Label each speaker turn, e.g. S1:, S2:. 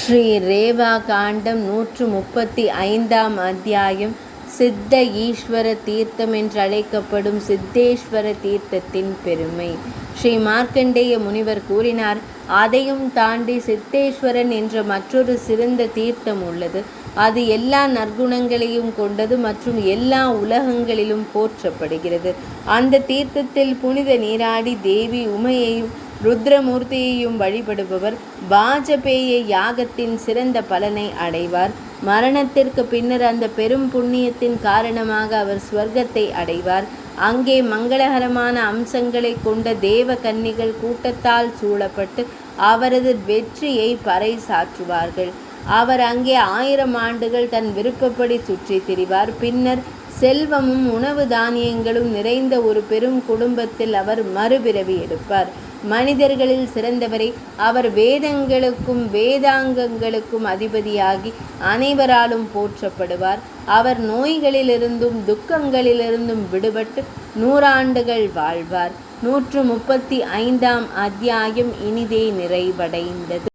S1: ஸ்ரீ ரேவா காண்டம் 135ஆம் அத்தியாயம். சித்த ஈஸ்வர தீர்த்தம் என்றழைக்கப்படும் சித்தேஸ்வர தீர்த்தத்தின் பெருமை. ஸ்ரீ மார்க்கண்டேய முனிவர் கூறினார், அதையும் தாண்டி சித்தேஸ்வரன் என்ற மற்றொரு சிறந்த தீர்த்தம் உள்ளது. அது எல்லா நற்குணங்களையும் கொண்டது மற்றும் எல்லா உலகங்களிலும் போற்றப்படுகிறது. அந்த தீர்த்தத்தில் புனித நீராடி தேவி உமையையும் ருத்ரமூர்த்தியையும் வழிபடுபவர் வாஜபேய யாகத்தின் சிறந்த பலனை அடைவார். மரணத்திற்கு பின்னர் அந்த பெரும் புண்ணியத்தின் காரணமாக அவர் ஸ்வர்க்கத்தை அடைவார். அங்கே மங்களகரமான அம்சங்களை கொண்ட தேவ கன்னிகள் கூட்டத்தால் சூழப்பட்டு அவரது வெற்றியை பறைசாற்றுவார்கள். அவர் அங்கே 1000 ஆண்டுகள் தன் விருப்பப்படி சுற்றி திரிவார். பின்னர் செல்வமும் உணவு தானியங்களும் நிறைந்த ஒரு பெரும் குடும்பத்தில் அவர் மறுபிறவி எடுப்பார். மனிதர்களில் சிறந்தவரை அவர் வேதங்களுக்கும் வேதாங்கங்களுக்கும் அதிபதியாகி அனைவராலும் போற்றப்படுவார். அவர் நோய்களிலிருந்தும் துக்கங்களிலிருந்தும் விடுபட்டு 100 ஆண்டுகள் வாழ்வார். 135ஆம் அத்தியாயம் இனிதே நிறைவடைந்தது.